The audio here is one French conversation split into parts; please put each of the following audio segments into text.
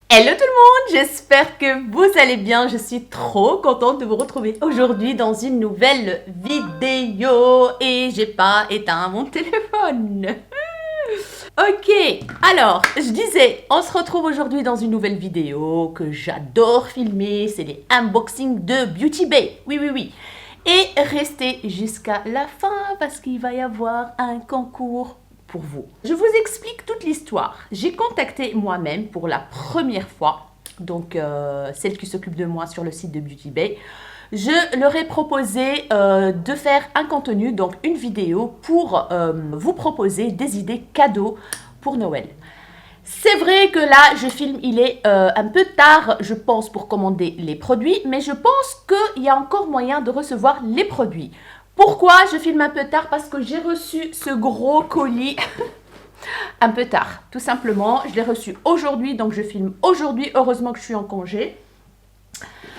Hello tout le monde, j'espère que vous allez bien. Je suis trop contente de vous retrouver aujourd'hui dans une nouvelle vidéo et j'ai pas éteint mon téléphone. Ok, alors je disais, on se retrouve aujourd'hui dans une nouvelle vidéo que j'adore filmer, c'est les unboxings de Beauty Bay. Oui, oui, oui. Et restez jusqu'à la fin parce qu'il va y avoir un concours pour vous. Je vous explique toute l'histoire. J'ai contacté moi-même pour la première fois, donc celle qui s'occupe de moi sur le site de Beauty Bay. Je leur ai proposé de faire un contenu, donc une vidéo pour vous proposer des idées cadeaux pour Noël. C'est vrai que là, je filme, il est un peu tard, je pense, pour commander les produits, mais je pense qu'il y a encore moyen de recevoir les produits. Pourquoi je filme un peu tard? Parce que j'ai reçu ce gros colis un peu tard, tout simplement. Je l'ai reçu aujourd'hui, donc je filme aujourd'hui. Heureusement que je suis en congé.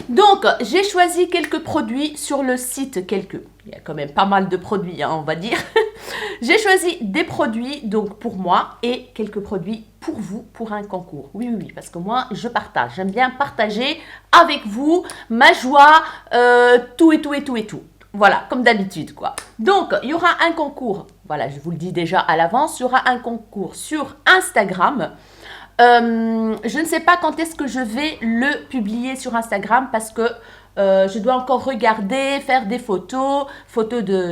Donc, j'ai choisi quelques produits sur le site, il y a quand même pas mal de produits, hein, on va dire. J'ai choisi des produits donc pour moi et quelques produits pour vous, pour un concours. Oui, oui, oui, parce que moi, je partage. J'aime bien partager avec vous ma joie, tout et tout et tout et tout. Voilà, comme d'habitude, quoi. Donc, il y aura un concours, voilà, je vous le dis déjà à l'avance, il y aura un concours sur Instagram. Je ne sais pas quand est-ce que je vais le publier sur Instagram parce que je dois encore regarder, faire des photos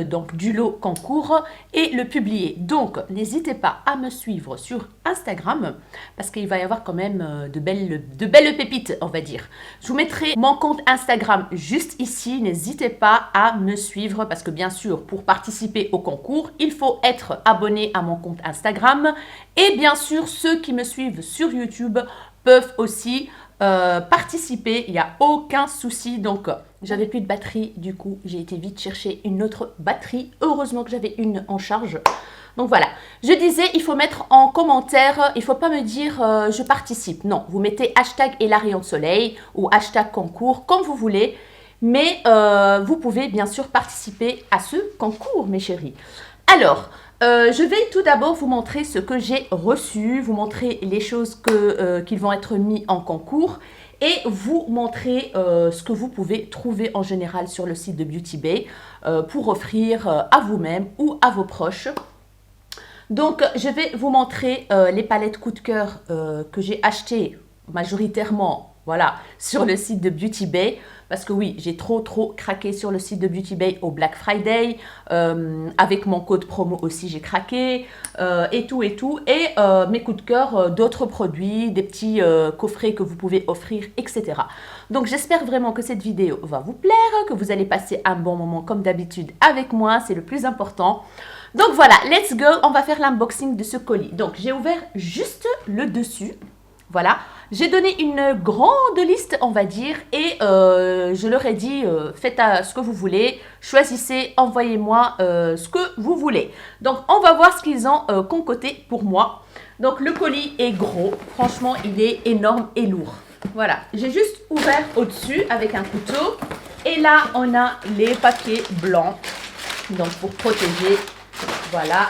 donc, du lot concours et le publier. Donc, n'hésitez pas à me suivre sur Instagram parce qu'il va y avoir quand même de belles pépites, on va dire. Je vous mettrai mon compte Instagram juste ici. N'hésitez pas à me suivre parce que bien sûr, pour participer au concours, il faut être abonné à mon compte Instagram. Et bien sûr, ceux qui me suivent sur YouTube peuvent aussi participer, il n'y a aucun souci. Donc, j'avais plus de batterie, du coup, j'ai été vite chercher une autre batterie. Heureusement que j'avais une en charge. Donc voilà, je disais, il faut mettre en commentaire, il ne faut pas me dire je participe. Non, vous mettez hashtag et la rayon de soleil ou hashtag concours, comme vous voulez. Mais vous pouvez bien sûr participer à ce concours, mes chéris. Alors, je vais tout d'abord vous montrer ce que j'ai reçu, vous montrer les choses qui vont être mises en concours et vous montrer ce que vous pouvez trouver en général sur le site de Beauty Bay pour offrir à vous-même ou à vos proches. Donc, je vais vous montrer les palettes coup de cœur que j'ai achetées majoritairement, voilà, sur le site de Beauty Bay. Parce que oui, j'ai trop craqué sur le site de Beauty Bay au Black Friday. Avec mon code promo aussi, j'ai craqué et tout. Et mes coups de cœur, d'autres produits, des petits coffrets que vous pouvez offrir, etc. Donc, j'espère vraiment que cette vidéo va vous plaire, que vous allez passer un bon moment comme d'habitude avec moi. C'est le plus important. Donc voilà, let's go, on va faire l'unboxing de ce colis. Donc j'ai ouvert juste le dessus, voilà. J'ai donné une grande liste, on va dire, et je leur ai dit, faites ce que vous voulez, choisissez, envoyez-moi ce que vous voulez. Donc on va voir ce qu'ils ont concoté pour moi. Donc le colis est gros, franchement il est énorme et lourd. Voilà, j'ai juste ouvert au-dessus avec un couteau, et là on a les papiers blancs, donc pour protéger. Voilà.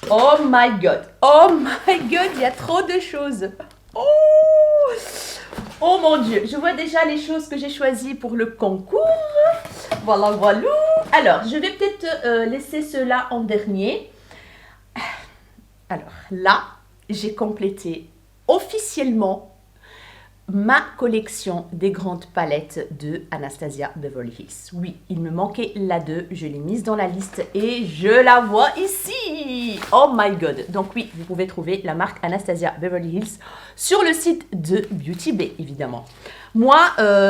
Oh my god. Oh my god, il y a trop de choses. Oh mon dieu. Je vois déjà les choses que j'ai choisies pour le concours. Voilà, voilà. Alors, je vais peut-être laisser cela en dernier. Alors, là, j'ai complété officiellement ma collection des grandes palettes de Anastasia Beverly Hills. Oui, il me manquait la 2, je l'ai mise dans la liste et je la vois ici. Oh my god. Donc oui, vous pouvez trouver la marque Anastasia Beverly Hills sur le site de Beauty Bay, évidemment. Moi,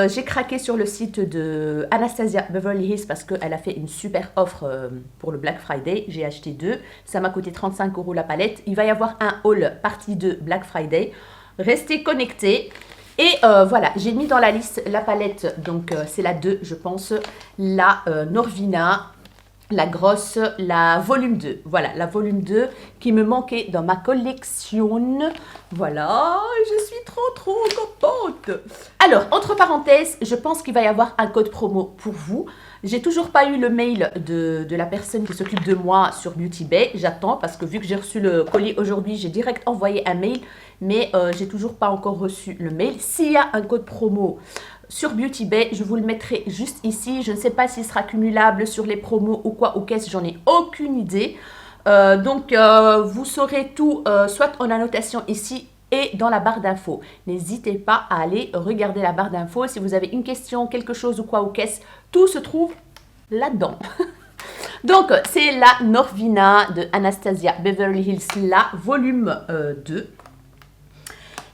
j'ai craqué sur le site de Anastasia Beverly Hills parce qu'elle a fait une super offre pour le Black Friday. J'ai acheté 2, ça m'a coûté 35 € la palette. Il va y avoir un haul partie 2 Black Friday. Restez connectés. Et voilà, j'ai mis dans la liste la palette, donc c'est la 2, je pense, la Norvina, la grosse, la volume 2. Voilà, la volume 2 qui me manquait dans ma collection. Voilà, je suis trop contente. coûte. Alors, entre parenthèses, je pense qu'il va y avoir un code promo pour vous. J'ai toujours pas eu le mail de la personne qui s'occupe de moi sur Beauty Bay. J'attends parce que vu que j'ai reçu le colis aujourd'hui, j'ai direct envoyé un mail. Mais j'ai toujours pas encore reçu le mail. S'il y a un code promo sur Beauty Bay, je vous le mettrai juste ici. Je ne sais pas s'il sera cumulable sur les promos ou quoi, ou qu'est-ce, j'en ai aucune idée. Donc, vous saurez tout, soit en annotation ici et dans la barre d'infos. N'hésitez pas à aller regarder la barre d'infos. Si vous avez une question, quelque chose ou quoi, ou qu'est-ce, tout se trouve là-dedans. Donc, c'est la Norvina de Anastasia Beverly Hills, la volume 2.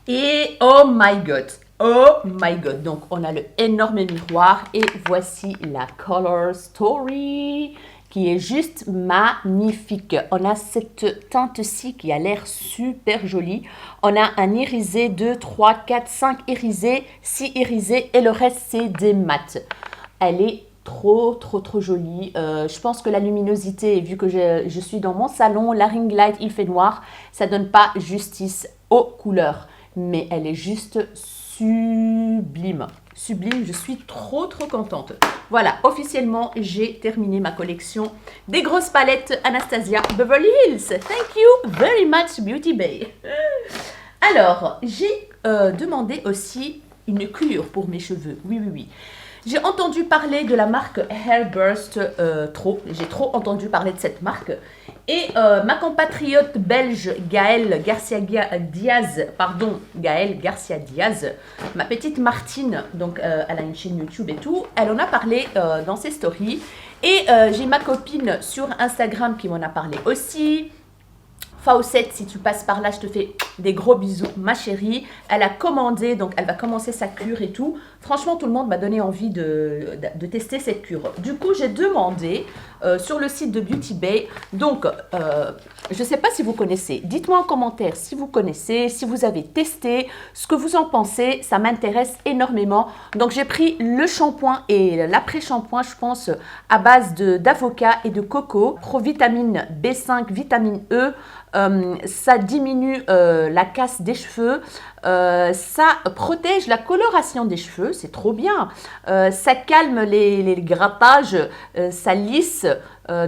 Et oh my god! Oh my god! Donc, on a le énorme miroir et voici la Color Story qui est juste magnifique. On a cette teinte-ci qui a l'air super jolie. On a un irisé, 2, 3, 4, 5 irisés, 6 irisés et le reste, c'est des mats. Elle est trop jolie. Je pense que la luminosité, vu que je suis dans mon salon, la ring light, il fait noir, ça donne pas justice aux couleurs. Mais elle est juste sublime. Sublime, je suis trop contente. Voilà, officiellement, j'ai terminé ma collection des grosses palettes Anastasia Beverly Hills. Thank you very much, Beauty Bay. Alors, j'ai demandé aussi une cure pour mes cheveux. Oui. J'ai entendu parler de la marque Hairburst j'ai trop entendu parler de cette marque. Et ma compatriote belge Gaëlle Garcia Diaz, ma petite Martine, donc elle a une chaîne YouTube et tout, elle en a parlé dans ses stories. Et j'ai ma copine sur Instagram qui m'en a parlé aussi. Fawcett, si tu passes par là, je te fais des gros bisous, ma chérie. Elle a commandé, donc elle va commencer sa cure et tout. Franchement, tout le monde m'a donné envie de tester cette cure. Du coup, j'ai demandé sur le site de Beauty Bay. Donc, je ne sais pas si vous connaissez. Dites-moi en commentaire si vous connaissez, si vous avez testé, ce que vous en pensez. Ça m'intéresse énormément. Donc, j'ai pris le shampoing et l'après-shampoing, je pense, à base d'avocat et de coco. Provitamine B5, vitamine E. Ça diminue la casse des cheveux, ça protège la coloration des cheveux, c'est trop bien, ça calme les grattages, ça lisse,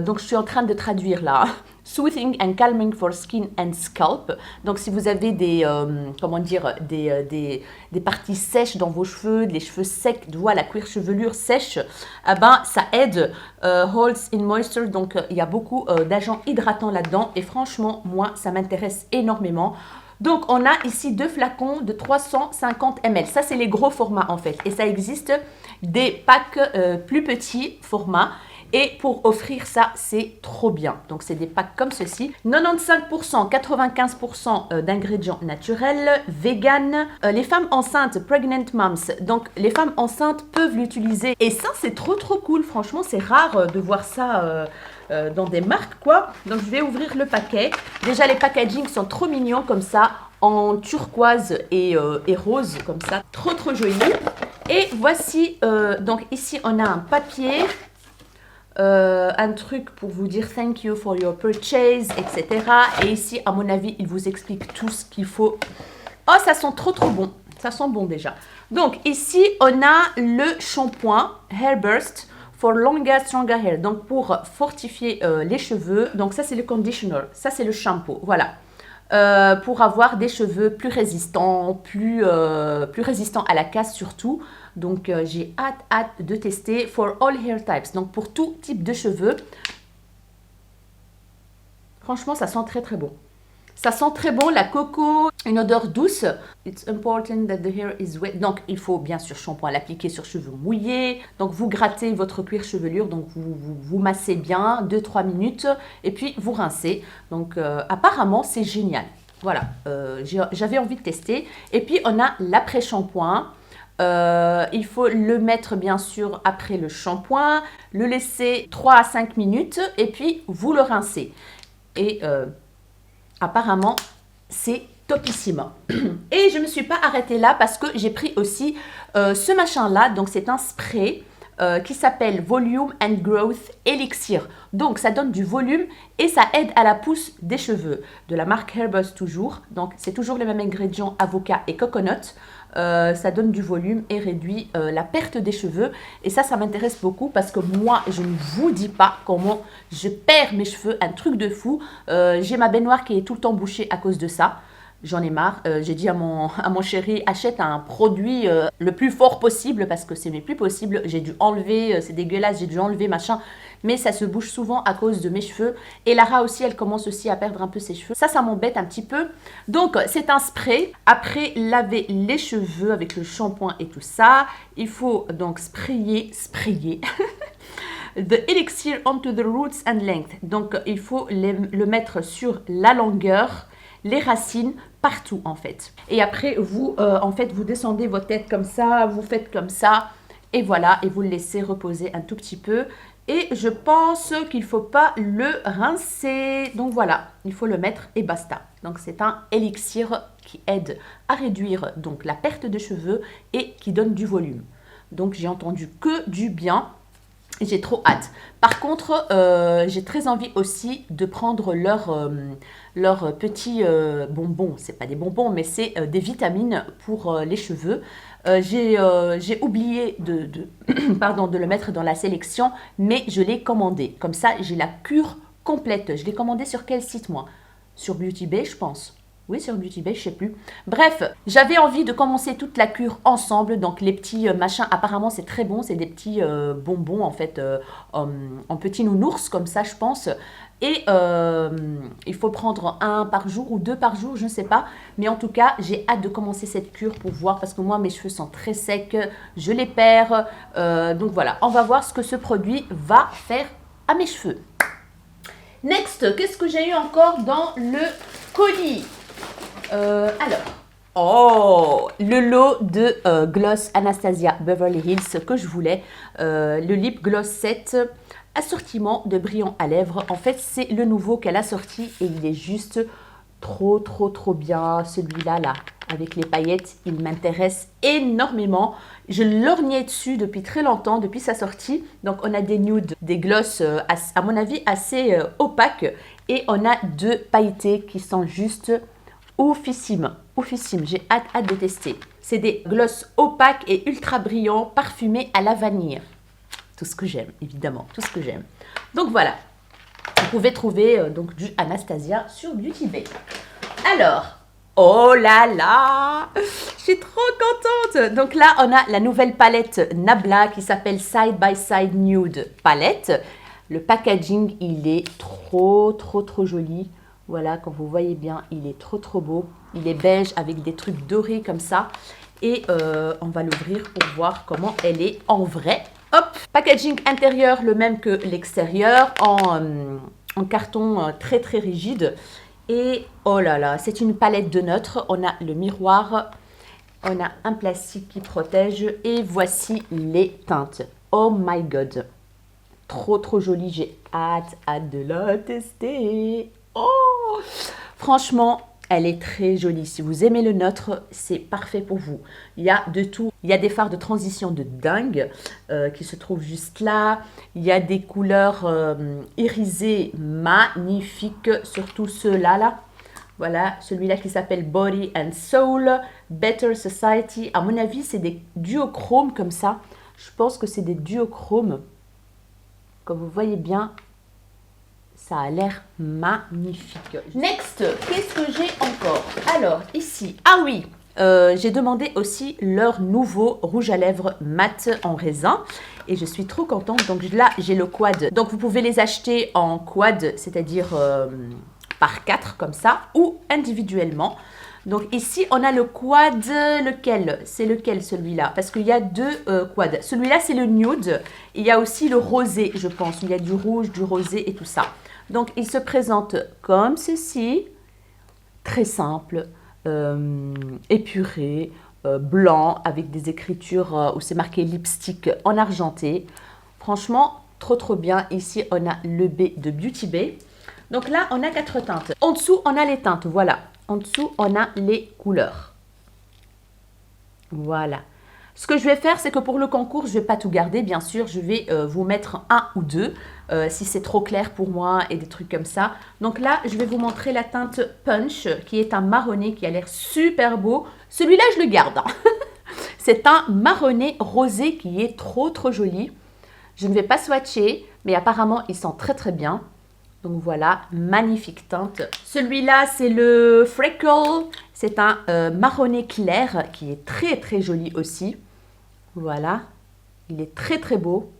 donc je suis en train de traduire là. Soothing and calming for skin and scalp. Donc, si vous avez des parties sèches dans vos cheveux, des cheveux secs, la cuir chevelure sèche, ça aide. Holds in moisture. Donc, il y a beaucoup d'agents hydratants là-dedans. Et franchement, moi, ça m'intéresse énormément. Donc, on a ici 2 flacons de 350 ml. Ça, c'est les gros formats en fait. Et ça existe des packs plus petits formats. Et pour offrir ça, c'est trop bien. Donc, c'est des packs comme ceci. 95%, 95% d'ingrédients naturels, vegan. Les femmes enceintes, pregnant moms. Donc, les femmes enceintes peuvent l'utiliser. Et ça, c'est trop cool. Franchement, c'est rare de voir ça dans des marques, quoi. Donc, je vais ouvrir le paquet. Déjà, les packagings sont trop mignons comme ça, en turquoise et rose, comme ça. Trop joli. Et voici, donc ici, on a un papier. Un truc pour vous dire thank you for your purchase, etc. Et ici, à mon avis, il vous explique tout ce qu'il faut. Oh, ça sent trop bon. Ça sent bon déjà. Donc, ici, on a le shampoing Hairburst for longer, stronger hair. Donc, pour fortifier les cheveux. Donc, ça, c'est le conditioner. Ça, c'est le shampoo. Voilà. Pour avoir des cheveux plus résistants, plus résistants à la casse surtout. Donc, j'ai hâte de tester for all hair types. Donc, pour tout type de cheveux. Franchement, ça sent très bon. Ça sent très bon, la coco, une odeur douce. It's important that the hair is wet. Donc, il faut bien sûr shampoing l'appliquer sur cheveux mouillés. Donc, vous grattez votre cuir chevelure. Donc, vous massez bien 2-3 minutes. Et puis, vous rincez. Donc, apparemment, c'est génial. Voilà, j'avais envie de tester. Et puis, on a l'après-shampoing. Il faut le mettre bien sûr après le shampoing, le laisser 3 à 5 minutes et puis vous le rincez. Et apparemment, c'est topissime. Et je ne me suis pas arrêtée là parce que j'ai pris aussi ce machin-là. Donc, c'est un spray qui s'appelle Volume and Growth Elixir. Donc, ça donne du volume et ça aide à la pousse des cheveux. De la marque Hairburst toujours. Donc, c'est toujours les mêmes ingrédients, avocat et coconut. Ça donne du volume et réduit la perte des cheveux. Et ça m'intéresse beaucoup parce que moi, je ne vous dis pas comment je perds mes cheveux, un truc de fou. J'ai ma baignoire qui est tout le temps bouchée à cause de ça. J'en ai marre. J'ai dit à mon chéri, achète un produit le plus fort possible parce que c'est mes plus possible. J'ai dû enlever, c'est dégueulasse, j'ai dû enlever machin. Mais ça se bouge souvent à cause de mes cheveux. Et Lara aussi, elle commence aussi à perdre un peu ses cheveux. Ça m'embête un petit peu. Donc, c'est un spray. Après laver les cheveux avec le shampoing et tout ça, il faut donc sprayer The elixir onto the roots and length. Donc, il faut le mettre sur la longueur, les racines, partout en fait. Et après, vous, en fait, vous descendez votre tête comme ça, vous faites comme ça, et voilà, et vous le laissez reposer un tout petit peu. Et je pense qu'il ne faut pas le rincer. Donc voilà, il faut le mettre et basta. Donc c'est un élixir qui aide à réduire donc la perte de cheveux et qui donne du volume. Donc j'ai entendu que du bien. J'ai trop hâte. Par contre, j'ai très envie aussi de prendre leurs petits bonbons. C'est pas des bonbons, mais c'est des vitamines pour les cheveux. J'ai oublié pardon, de le mettre dans la sélection, mais je l'ai commandé. Comme ça, j'ai la cure complète. Je l'ai commandé sur quel site, moi? Sur Beauty Bay, je pense. Oui, sur Beauty Bay, je sais plus. Bref, j'avais envie de commencer toute la cure ensemble. Donc, les petits machins, apparemment, c'est très bon. C'est des petits bonbons, en fait, en petits nounours, comme ça, je pense. Et il faut prendre un par jour ou deux par jour, je ne sais pas. Mais en tout cas, j'ai hâte de commencer cette cure pour voir. Parce que moi, mes cheveux sont très secs. Je les perds. Donc, voilà. On va voir ce que ce produit va faire à mes cheveux. Next, qu'est-ce que j'ai eu encore dans le colis? Alors, le lot de gloss Anastasia Beverly Hills que je voulais, le Lip Gloss Set, assortiment de brillant à lèvres. En fait, c'est le nouveau qu'elle a sorti et il est juste trop bien. Celui-là, là, avec les paillettes, il m'intéresse énormément. Je lorgnais dessus depuis très longtemps, depuis sa sortie. Donc, on a des nudes, des gloss, à mon avis, assez opaques. Et on a deux pailletés qui sont juste oufissimes. J'ai hâte de tester. C'est des gloss opaques et ultra brillants, parfumés à la vanille. Tout ce que j'aime, évidemment, tout ce que j'aime. Donc voilà, vous pouvez trouver donc du Anastasia sur Beauty Bay. Alors, oh là là, je suis trop contente. Donc là, on a la nouvelle palette Nabla qui s'appelle Side by Side Nude Palette. Le packaging, il est trop joli. Voilà, quand vous voyez bien, il est trop beau. Il est beige avec des trucs dorés comme ça. Et on va l'ouvrir pour voir comment elle est en vrai. Hop, packaging intérieur, le même que l'extérieur, en carton très rigide. Et oh là là, c'est une palette de neutres. On a le miroir, on a un plastique qui protège. Et voici les teintes. Oh my god, trop joli. J'ai hâte de la tester. Oh, franchement, elle est très jolie. Si vous aimez le neutre, c'est parfait pour vous. Il y a de tout. Il y a des fards de transition de dingue qui se trouvent juste là. Il y a des couleurs irisées magnifiques, surtout ceux-là. Là. Voilà, celui-là qui s'appelle Body and Soul, Better Society. À mon avis, c'est des duochromes comme ça. Je pense que c'est des duochromes. Comme vous voyez bien, ça a l'air magnifique. Next, qu'est-ce que j'ai encore? Alors, ici, ah oui, j'ai demandé aussi leur nouveau rouge à lèvres mat en raisin. Et je suis trop contente. Donc là, j'ai le quad. Donc, vous pouvez les acheter en quad, c'est-à-dire par 4 comme ça, ou individuellement. Donc ici, on a le quad, lequel? C'est lequel celui-là? Parce qu'il y a deux quads. Celui-là, c'est le nude. Il y a aussi le rosé, je pense. Il y a du rouge, du rosé et tout ça. Donc, il se présente comme ceci. Très simple, épuré, blanc, avec des écritures où c'est marqué lipstick en argenté. Franchement, trop bien. Ici, on a le B de Beauty Bay. Donc là, on a 4 teintes. En dessous, on a les teintes, voilà. En dessous, on a les couleurs. Voilà. Ce que je vais faire, c'est que pour le concours, je ne vais pas tout garder, bien sûr. Je vais vous mettre un ou deux, si c'est trop clair pour moi et des trucs comme ça. Donc là, je vais vous montrer la teinte Punch, qui est un marronné qui a l'air super beau. Celui-là, je le garde. Hein. C'est un marronné rosé qui est trop joli. Je ne vais pas swatcher, mais apparemment, il sent très bien. Donc voilà, magnifique teinte. Celui-là, c'est le Freckle. C'est un marronné clair qui est très joli aussi. Voilà, il est très beau.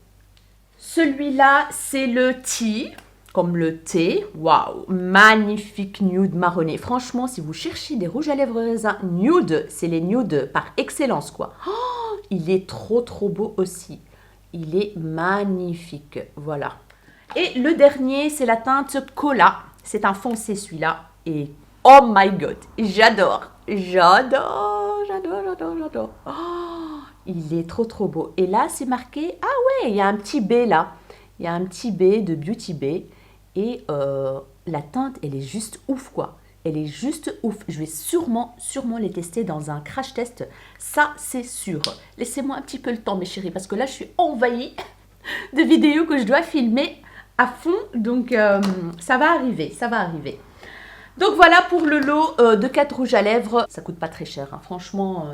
Celui-là, c'est le Tea, comme le thé. Waouh, magnifique nude marronné. Franchement, si vous cherchez des rouges à lèvres raisin nude, c'est les nudes par excellence, quoi. Oh, il est trop beau aussi. Il est magnifique, voilà. Et le dernier, c'est la teinte Cola. C'est un foncé celui-là. Et oh my god, j'adore. Oh, il est trop beau. Et là, c'est marqué, ah ouais, il y a un petit B là. Il y a un petit B de Beauty Bay. Et la teinte, elle est juste ouf, quoi. Elle est juste ouf. Je vais sûrement les tester dans un crash test. Ça, c'est sûr. Laissez-moi un petit peu le temps, mes chéris, parce que là, je suis envahie de vidéos que je dois filmer à fond. Donc, ça va arriver. Donc, voilà pour le lot de 4 rouges à lèvres. Ça coûte pas très cher, hein. Franchement,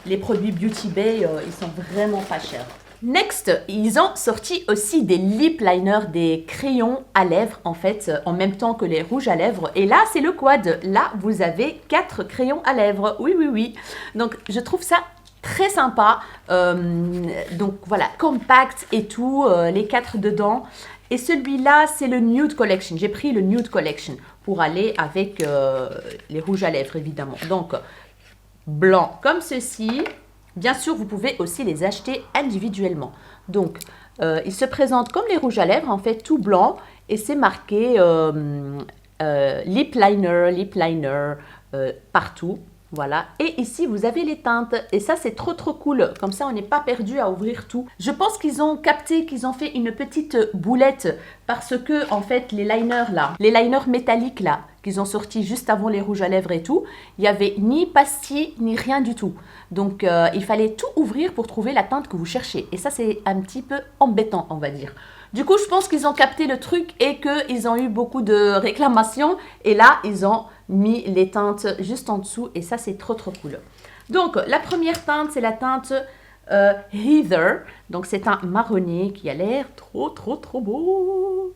les produits Beauty Bay, ils sont vraiment pas chers. Next, ils ont sorti aussi des lip liners, des crayons à lèvres en fait, en même temps que les rouges à lèvres. Et là, c'est le quad. Là, vous avez 4 crayons à lèvres. Oui. Donc, je trouve ça très sympa. Donc, voilà, compact et tout, les 4 dedans. Et celui-là, c'est le Nude Collection. J'ai pris le Nude Collection pour aller avec les rouges à lèvres, évidemment. Donc, blanc comme ceci. Bien sûr, vous pouvez aussi les acheter individuellement. Donc, ils se présentent comme les rouges à lèvres, en fait, tout blanc. Et c'est marqué lip liner partout. Voilà. Et ici, vous avez les teintes. Et ça, c'est trop cool. Comme ça, on n'est pas perdu à ouvrir tout. Je pense qu'ils ont capté, qu'ils ont fait une petite boulette. Parce que, en fait, les liners là, les liners métalliques là, qu'ils ont sortis juste avant les rouges à lèvres et tout, il n'y avait ni pastille, ni rien du tout. Donc, il fallait tout ouvrir pour trouver la teinte que vous cherchez. Et ça, c'est un petit peu embêtant, on va dire. Du coup, je pense qu'ils ont capté le truc et qu'ils ont eu beaucoup de réclamations. Et là, ils ont mis les teintes juste en dessous. Et ça, c'est trop cool. Donc, la première teinte, c'est la teinte Heather. Donc, c'est un marronné qui a l'air trop beau.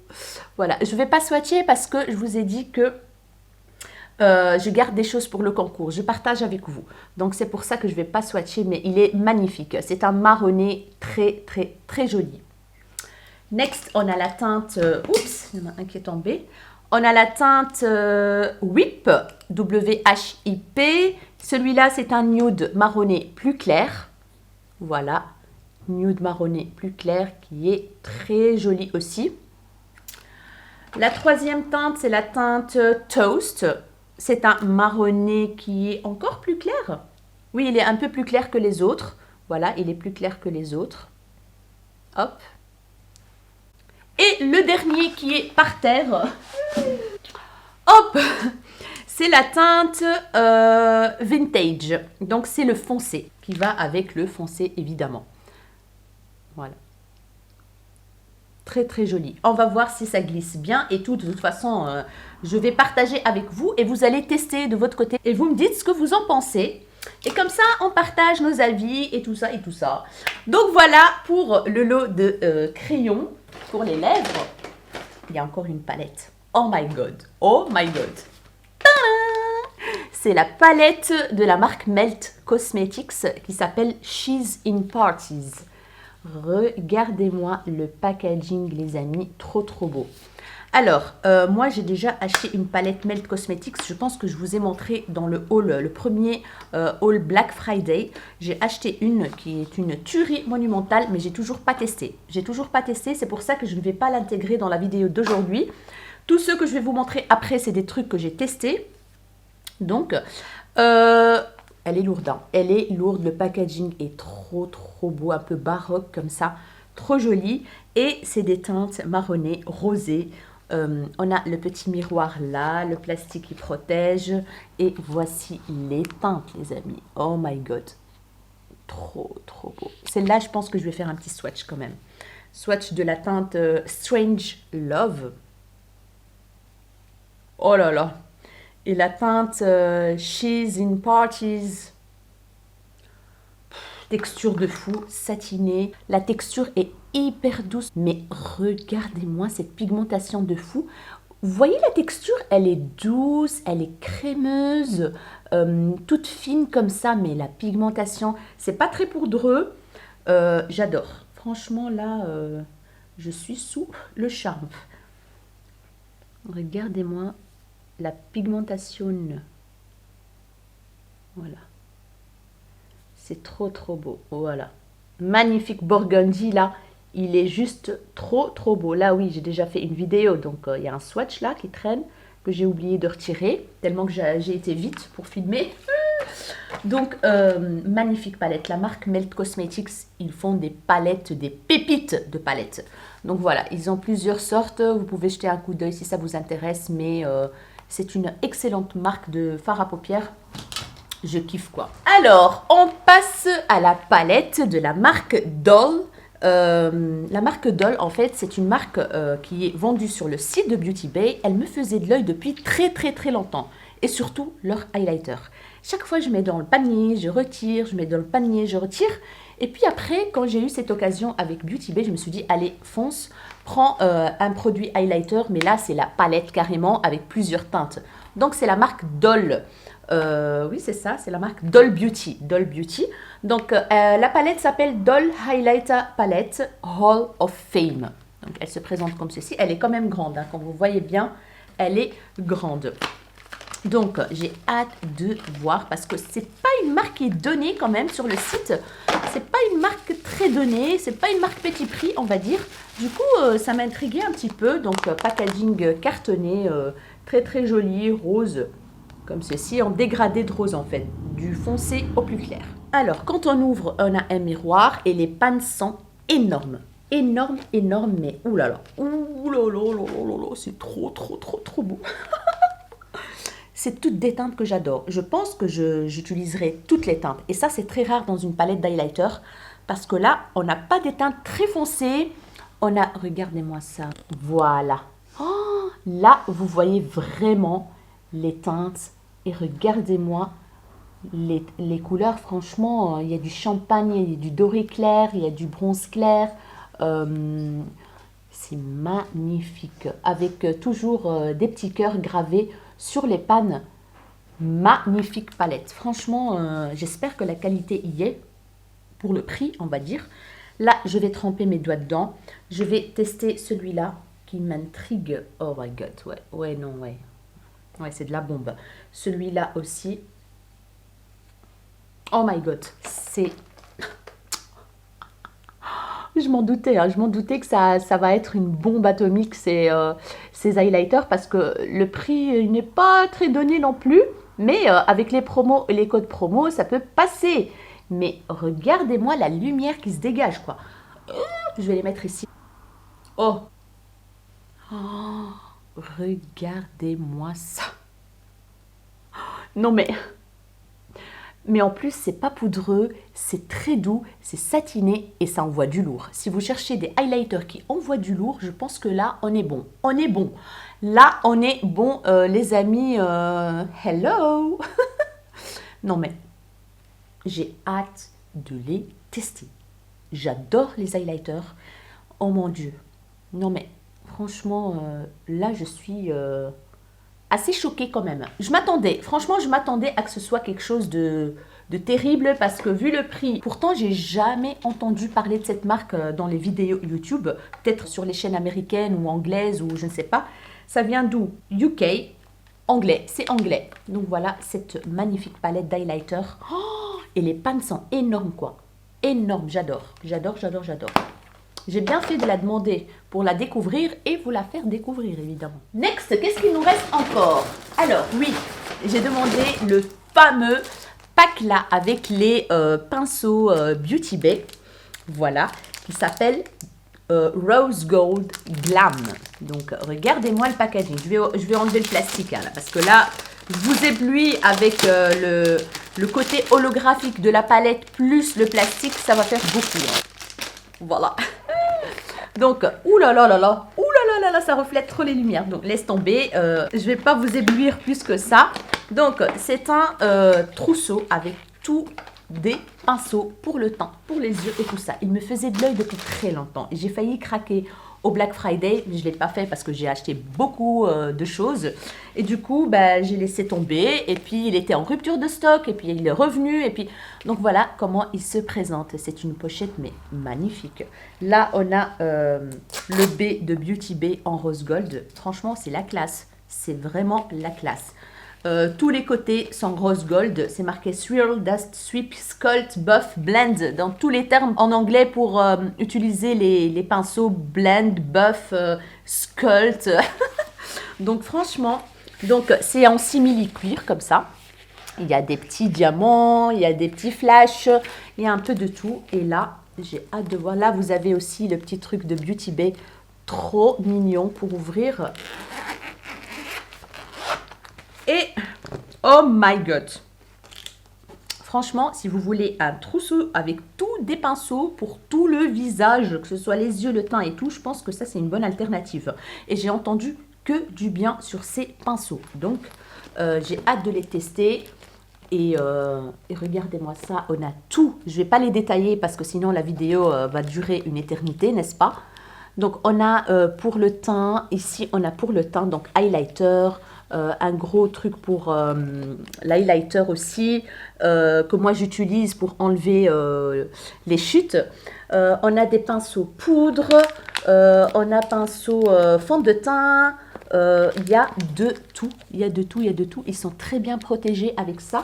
Voilà, je ne vais pas swatcher parce que je vous ai dit que je garde des choses pour le concours. Je partage avec vous. Donc, c'est pour ça que je ne vais pas swatcher, mais il est magnifique. C'est un marronné très joli. Next, on a la teinte... oups, il y en a un qui est tombé. On a la teinte WHIP, W-H-I-P. Celui-là, c'est un nude marronné plus clair. Voilà, nude marronné plus clair qui est très joli aussi. La troisième teinte, c'est la teinte Toast. C'est un marronné qui est encore plus clair. Oui, il est un peu plus clair que les autres. Voilà, il est plus clair que les autres. Hop. Et le dernier qui est par terre, hop, c'est la teinte Vintage. Donc, c'est le foncé qui va avec le foncé, évidemment. Voilà. Très joli. On va voir si ça glisse bien et tout. De toute façon, je vais partager avec vous et vous allez tester de votre côté. Et vous me dites ce que vous en pensez. Et comme ça, on partage nos avis et tout ça et tout ça. Donc, voilà pour le lot de crayons. Pour les lèvres, il y a encore une palette. Oh my god. C'est la palette de la marque Melt Cosmetics qui s'appelle She's in Parties. Regardez-moi le packaging, les amis. Trop beau. Alors, moi, j'ai déjà acheté une palette Melt Cosmetics. Je pense que je vous ai montré dans le haul, le premier haul Black Friday. J'ai acheté une qui est une tuerie monumentale, mais j'ai toujours pas testé. C'est pour ça que je ne vais pas l'intégrer dans la vidéo d'aujourd'hui. Tout ce que je vais vous montrer après, c'est des trucs que j'ai testés. Donc, elle est lourde. Hein. Elle est lourde. Le packaging est trop beau, un peu baroque comme ça. Trop joli. Et c'est des teintes marronnées, rosées. On a le petit miroir là, le plastique qui protège. Et voici les teintes, les amis. Oh my god. Trop beau. Celle-là, je pense que je vais faire un petit swatch quand même. Swatch de la teinte Strange Love. Oh là là. Et la teinte She's in Parties. Texture de fou, satinée. La texture est hyper douce. Mais regardez-moi cette pigmentation de fou. Vous voyez la texture, elle est douce, elle est crémeuse, toute fine comme ça. Mais la pigmentation, c'est pas très poudreux. J'adore. Franchement, là, je suis sous le charme. Regardez-moi la pigmentation. Voilà. C'est trop, trop beau. Voilà. Magnifique burgundy, là. Il est juste trop, trop beau. Là, oui, j'ai déjà fait une vidéo. Donc, il y a un swatch, là, qui traîne, que j'ai oublié de retirer. Tellement que j'ai été vite pour filmer. Donc, magnifique palette. La marque Melt Cosmetics, ils font des palettes, des pépites de palettes. Donc, voilà, ils ont plusieurs sortes. Vous pouvez jeter un coup d'œil si ça vous intéresse. Mais c'est une excellente marque de fard à paupières. Je kiffe, quoi. Alors, on passe à la palette de la marque Doll. La marque Doll, en fait, c'est une marque qui est vendue sur le site de Beauty Bay. Elle me faisait de l'œil depuis très, très, très longtemps. Et surtout, leur highlighter. Chaque fois, je mets dans le panier, je retire, je mets dans le panier, je retire. Et puis après, quand j'ai eu cette occasion avec Beauty Bay, je me suis dit, allez, fonce, prends un produit highlighter. Mais là, c'est la palette carrément avec plusieurs teintes. Donc, c'est la marque Doll. Oui, c'est ça, c'est la marque Doll Beauty. Doll Beauty. Donc, la palette s'appelle Doll Highlighter Palette Hall of Fame. Donc, elle se présente comme ceci. Elle est quand même grande, hein. Comme vous voyez bien, elle est grande. Donc, j'ai hâte de voir parce que c'est pas une marque qui est donnée quand même sur le site. C'est pas une marque très donnée, c'est pas une marque petit prix, on va dire. Du coup, ça m'a intrigué un petit peu. Donc, packaging cartonné, très très joli, rose, comme ceci, en dégradé de rose en fait, du foncé au plus clair. Alors, quand on ouvre, on a un miroir et les pannes sont énormes. Énormes, énormes, mais oulala, oulala, c'est trop, trop, trop, trop beau. C'est toutes des teintes que j'adore. Je pense que j'utiliserai toutes les teintes. Et ça, c'est très rare dans une palette d'highlighter. Parce que là, on n'a pas des teintes très foncées. On a, regardez-moi ça. Voilà. Oh, là, vous voyez vraiment les teintes. Et regardez-moi les couleurs. Franchement, il y a du champagne, il y a du doré clair, il y a du bronze clair. C'est magnifique. Avec toujours des petits cœurs gravés sur les pannes. Magnifique palette. Franchement, j'espère que la qualité y est. Pour le prix, on va dire. Là, je vais tremper mes doigts dedans. Je vais tester celui-là qui m'intrigue. Oh my god, ouais. Ouais, non, ouais. Ouais, c'est de la bombe. Celui-là aussi. Oh my god, c'est... Je m'en doutais, hein. Je m'en doutais que ça va être une bombe atomique, ces highlighters, parce que le prix n'est pas très donné non plus, mais avec les promos et les codes promo, ça peut passer. Mais regardez-moi la lumière qui se dégage, quoi. Je vais les mettre ici. Oh, oh, regardez-moi ça. Non mais en plus, c'est pas poudreux, c'est très doux, c'est satiné et ça envoie du lourd. Si vous cherchez des highlighters qui envoient du lourd, je pense que là, on est bon. On est bon. Là, on est bon, les amis. Hello. Non mais, j'ai hâte de les tester. J'adore les highlighters. Oh mon Dieu. Non mais, franchement, là, je suis... assez choquée quand même. Franchement, je m'attendais à que ce soit quelque chose de terrible parce que vu le prix, pourtant, j'ai jamais entendu parler de cette marque dans les vidéos YouTube, peut-être sur les chaînes américaines ou anglaises ou je ne sais pas. Ça vient d'où? UK, anglais, c'est anglais. Donc voilà, cette magnifique palette d'highlighter. Oh, et les pannes sont énormes, quoi. Énormes, j'adore. J'adore, j'adore, j'adore. J'ai bien fait de la demander pour la découvrir et vous la faire découvrir, évidemment. Next, qu'est-ce qu'il nous reste encore? Alors, oui, j'ai demandé le fameux pack là avec les pinceaux Beauty Bay. Voilà, qui s'appelle Rose Gold Glam. Donc, regardez-moi le packaging. Je vais enlever le plastique, hein, là, parce que là, je vous éblouis avec le côté holographique de la palette plus le plastique. Ça va faire beaucoup. Hein. Voilà. Donc, oulala, ça reflète trop les lumières. Donc, laisse tomber. Je vais pas vous éblouir plus que ça. Donc, c'est un trousseau avec tous des pinceau pour le teint, pour les yeux et tout ça. Il me faisait de l'œil depuis très longtemps. Et j'ai failli craquer au Black Friday, mais je ne l'ai pas fait parce que j'ai acheté beaucoup de choses. Et du coup, bah, j'ai laissé tomber. Et puis, il était en rupture de stock. Et puis, il est revenu. Et puis, donc voilà comment il se présente. C'est une pochette, mais magnifique. Là, on a le B de Beauty Bay en rose gold. Franchement, c'est la classe. C'est vraiment la classe. Tous les côtés sont rose gold, c'est marqué Swirl, Dust, Sweep, Sculpt, Buff, Blend, dans tous les termes en anglais pour utiliser les pinceaux Blend, Buff, Sculpt. Donc franchement, c'est en simili-cuir comme ça. Il y a des petits diamants, il y a des petits flashs, il y a un peu de tout. Et là, j'ai hâte de voir. Là, vous avez aussi le petit truc de Beauty Bay, trop mignon pour ouvrir. Et, oh my god, franchement, si vous voulez un trousseau avec tous des pinceaux pour tout le visage, que ce soit les yeux, le teint et tout, je pense que ça, c'est une bonne alternative. Et j'ai entendu que du bien sur ces pinceaux. Donc, j'ai hâte de les tester. Et regardez-moi ça, on a tout. Je ne vais pas les détailler parce que sinon, la vidéo va durer une éternité, n'est-ce pas? Donc, on a pour le teint, ici, on a pour le teint, donc highlighter, un gros truc pour l'highlighter aussi, que moi j'utilise pour enlever les chutes. On a des pinceaux poudre, on a pinceaux fond de teint, il y a de tout, il y a de tout, il y a de tout. Ils sont très bien protégés avec ça.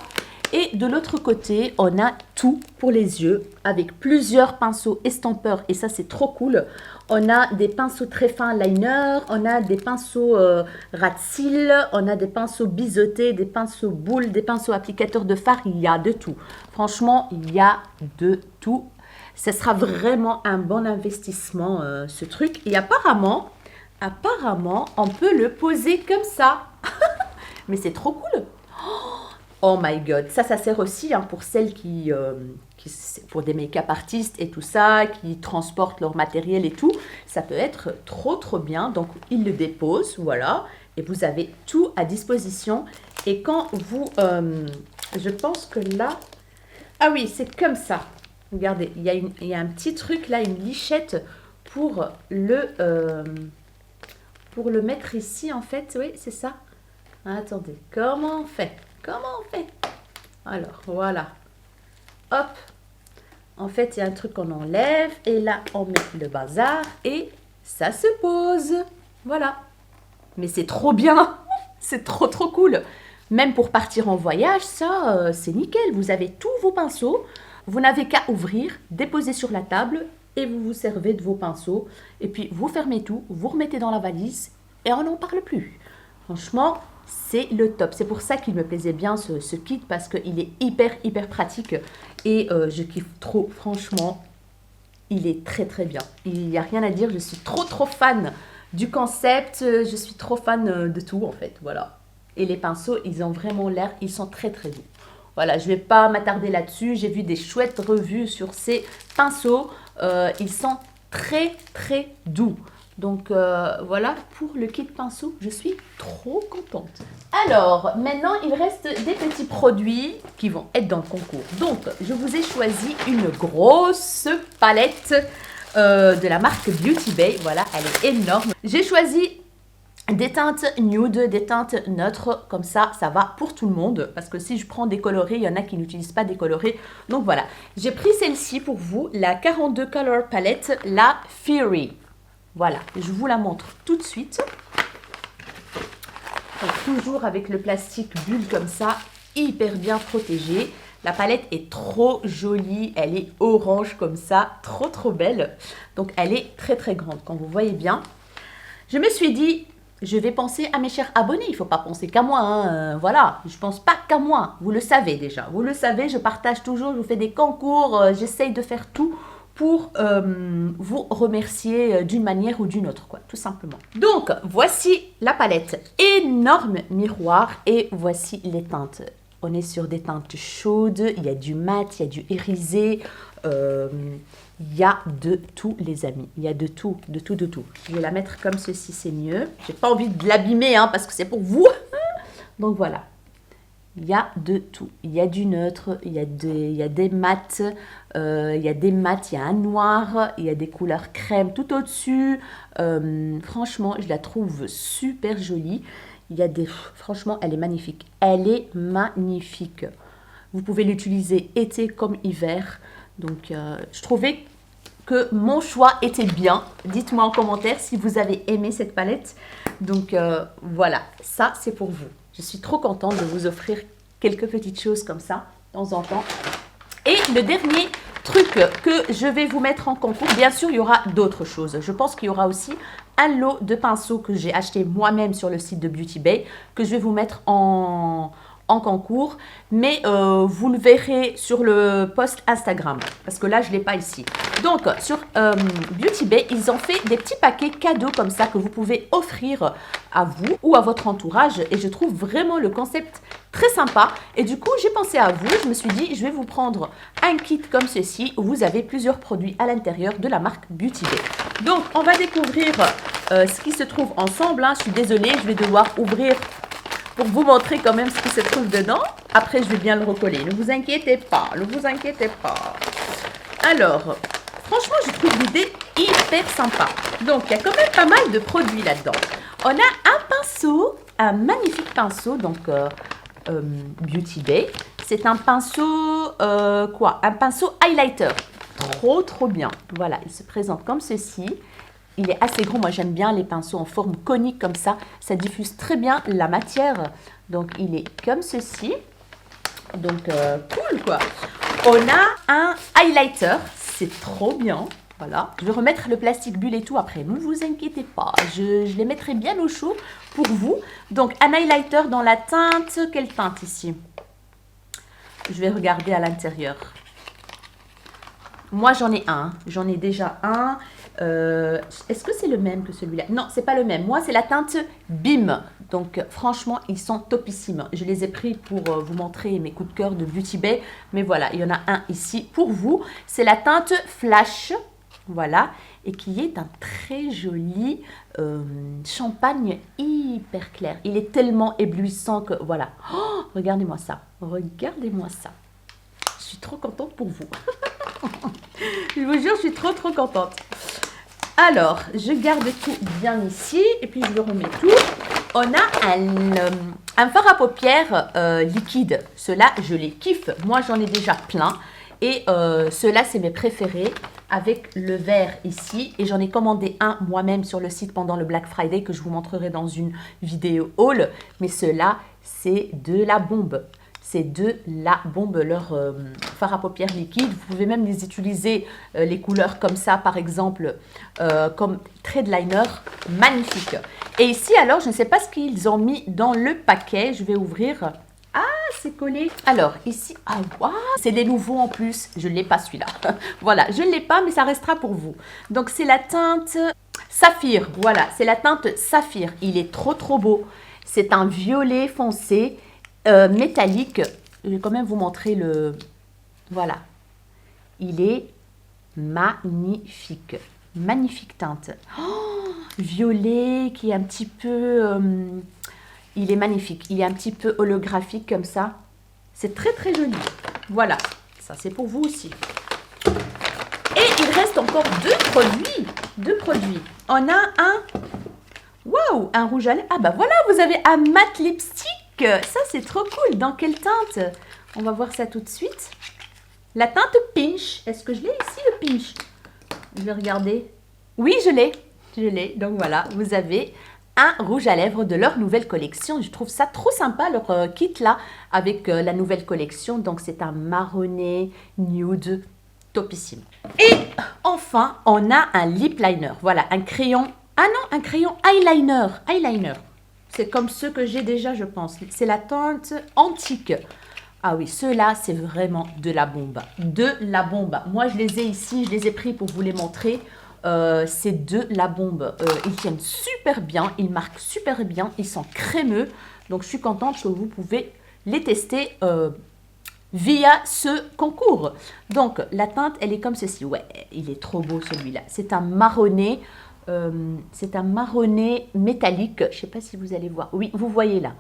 Et de l'autre côté, on a tout pour les yeux avec plusieurs pinceaux estampeurs et ça c'est trop cool. On a des pinceaux très fins liner, on a des pinceaux ras de cils, on a des pinceaux biseautés, des pinceaux boules, des pinceaux applicateurs de fard, il y a de tout. Franchement, il y a de tout. Ce sera vraiment un bon investissement ce truc. Et apparemment, on peut le poser comme ça. Mais c'est trop cool. Oh my god, ça sert aussi hein, pour celles pour des make-up artistes et tout ça, qui transportent leur matériel et tout. Ça peut être trop bien. Donc, ils le déposent, voilà. Et vous avez tout à disposition. Et quand vous... je pense que là... Ah oui, c'est comme ça. Regardez, il y a un petit truc là, une lichette pour le mettre ici en fait. Oui, c'est ça. Attendez, comment on fait? Comment on fait? Alors, voilà. Hop. En fait, il y a un truc qu'on enlève. Et là, on met le bazar. Et ça se pose. Voilà. Mais c'est trop bien. C'est trop cool. Même pour partir en voyage, ça, c'est nickel. Vous avez tous vos pinceaux. Vous n'avez qu'à ouvrir, déposer sur la table. Et vous vous servez de vos pinceaux. Et puis, vous fermez tout. Vous remettez dans la valise. Et on n'en parle plus. Franchement... c'est le top. C'est pour ça qu'il me plaisait bien ce kit parce qu'il est hyper pratique et je kiffe trop. Franchement, il est très bien. Il n'y a rien à dire. Je suis trop fan du concept. Je suis trop fan de tout en fait. Voilà. Et les pinceaux, ils ont vraiment l'air, ils sont très doux. Voilà, je ne vais pas m'attarder là-dessus. J'ai vu des chouettes revues sur ces pinceaux. Ils sont très doux. Donc voilà pour le kit pinceau, je suis trop contente. Alors maintenant il reste des petits produits qui vont être dans le concours. Donc je vous ai choisi une grosse palette de la marque Beauty Bay. Voilà, elle est énorme. J'ai choisi des teintes nude, des teintes neutres, comme ça va pour tout le monde. Parce que si je prends des colorés, il y en a qui n'utilisent pas des colorés. Donc voilà, j'ai pris celle-ci pour vous, la 42 Color Palette, la Fury. Voilà, je vous la montre tout de suite. Donc, toujours avec le plastique bulle comme ça, hyper bien protégé. La palette est trop jolie, elle est orange comme ça, trop belle. Donc elle est très grande, quand vous voyez bien. Je me suis dit, je vais penser à mes chers abonnés, il ne faut pas penser qu'à moi. Hein. Voilà, je ne pense pas qu'à moi, vous le savez déjà. Vous le savez, je partage toujours, je vous fais des concours, j'essaye de faire tout pour vous remercier d'une manière ou d'une autre, quoi, tout simplement. Donc, voici la palette. Énorme miroir et voici les teintes. On est sur des teintes chaudes, il y a du mat, il y a du irisé, il y a de tout, les amis. Il y a de tout. Je vais la mettre comme ceci, c'est mieux. J'ai pas envie de l'abîmer, hein, parce que c'est pour vous. Donc, voilà. Il y a de tout. Il y a du neutre, il y a des mats, il y a des mats, il y a un noir, il y a des couleurs crème tout au-dessus. Franchement, je la trouve super jolie. Il y a des... Franchement, elle est magnifique. Elle est magnifique. Vous pouvez l'utiliser été comme hiver. Donc, je trouvais que mon choix était bien. Dites-moi en commentaire si vous avez aimé cette palette. Donc, voilà. Ça, c'est pour vous. Je suis trop contente de vous offrir quelques petites choses comme ça, de temps en temps. Et le dernier truc que je vais vous mettre en concours, bien sûr, il y aura d'autres choses. Je pense qu'il y aura aussi un lot de pinceaux que j'ai acheté moi-même sur le site de Beauty Bay, que je vais vous mettre en concours, mais vous le verrez sur le post Instagram, parce que là, je ne l'ai pas ici. Donc, sur Beauty Bay, ils ont fait des petits paquets cadeaux comme ça que vous pouvez offrir à vous ou à votre entourage, et je trouve vraiment le concept très sympa. Et du coup, j'ai pensé à vous, je me suis dit, je vais vous prendre un kit comme ceci, où vous avez plusieurs produits à l'intérieur de la marque Beauty Bay. Donc, on va découvrir ce qui se trouve ensemble, hein. Je suis désolée, je vais devoir ouvrir pour vous montrer quand même ce qui se trouve dedans. Après, je vais bien le recoller. Ne vous inquiétez pas, ne vous inquiétez pas. Alors, franchement, je trouve l'idée hyper sympa. Donc, il y a quand même pas mal de produits là-dedans. On a un pinceau, un magnifique pinceau, donc Beauty Bay. C'est un pinceau, un pinceau highlighter. Trop, trop bien. Voilà, il se présente comme ceci. Il est assez gros, moi j'aime bien les pinceaux en forme conique comme ça. Ça diffuse très bien la matière. Donc il est comme ceci. Donc cool quoi. On a un highlighter, c'est trop bien. Voilà. Je vais remettre le plastique bulle et tout après. Ne vous inquiétez pas, je les mettrai bien au chaud pour vous. Donc un highlighter dans la teinte. Quelle teinte ici? Je vais regarder à l'intérieur. Moi j'en ai un, j'en ai déjà un. Est-ce que c'est le même que celui-là? Non, c'est pas le même. Moi, c'est la teinte Bim. Donc, franchement, ils sont topissimes. Je les ai pris pour vous montrer mes coups de cœur de Beauty Bay. Mais voilà, il y en a un ici pour vous. C'est la teinte Flash. Voilà. Et qui est un très joli champagne hyper clair. Il est tellement éblouissant que... Voilà. Oh, regardez-moi ça. Regardez-moi ça. Je suis trop contente pour vous. Je vous jure, je suis trop, trop contente. Alors, je garde tout bien ici et puis je le remets tout. On a un fard à paupières liquide. Ceux-là, je les kiffe. Moi, j'en ai déjà plein. Et ceux-là, c'est mes préférés avec le vert ici. Et j'en ai commandé un moi-même sur le site pendant le Black Friday que je vous montrerai dans une vidéo haul. Mais ceux-là, c'est de la bombe. C'est de la bombe, leur fard à paupières liquide. Vous pouvez même les utiliser, les couleurs comme ça, par exemple, comme trade liner. Magnifique. Et ici, alors, je ne sais pas ce qu'ils ont mis dans le paquet. Je vais ouvrir. Ah, c'est collé. Alors, ici, ah, waouh, c'est les nouveaux en plus. Je ne l'ai pas celui-là. Voilà, je ne l'ai pas, mais ça restera pour vous. Donc, c'est la teinte Saphir. Voilà, c'est la teinte Saphir. Il est trop, trop beau. C'est un violet foncé. Métallique, je vais quand même vous montrer le... Voilà, il est magnifique, magnifique teinte. Oh, violet qui est un petit peu... il est magnifique, il est un petit peu holographique comme ça. C'est très très joli. Voilà, ça c'est pour vous aussi. Et il reste encore deux produits. On a un... Waouh, un rouge à lèvres. Ah bah voilà, vous avez un matte lipstick. Ça, c'est trop cool. Dans quelle teinte? On va voir ça tout de suite. La teinte Pinch. Est-ce que je l'ai ici, le Pinch? Je vais regarder. Oui, je l'ai. Je l'ai. Donc voilà, vous avez un rouge à lèvres de leur nouvelle collection. Je trouve ça trop sympa, leur kit là, avec la nouvelle collection. Donc c'est un marronné nude topissime. Et enfin, on a un lip liner. Voilà, un crayon. Ah non, un crayon eyeliner. Eyeliner. C'est comme ceux que j'ai déjà, je pense. C'est la teinte antique. Ah oui, ceux-là, c'est vraiment de la bombe. De la bombe. Moi, je les ai ici. Je les ai pris pour vous les montrer. C'est de la bombe. Ils tiennent super bien. Ils marquent super bien. Ils sont crémeux. Donc, je suis contente que vous pouvez les tester via ce concours. Donc, la teinte, elle est comme ceci. Ouais, il est trop beau celui-là. C'est un marronné. C'est un marronné métallique. Je ne sais pas si vous allez voir. Oui, vous voyez là.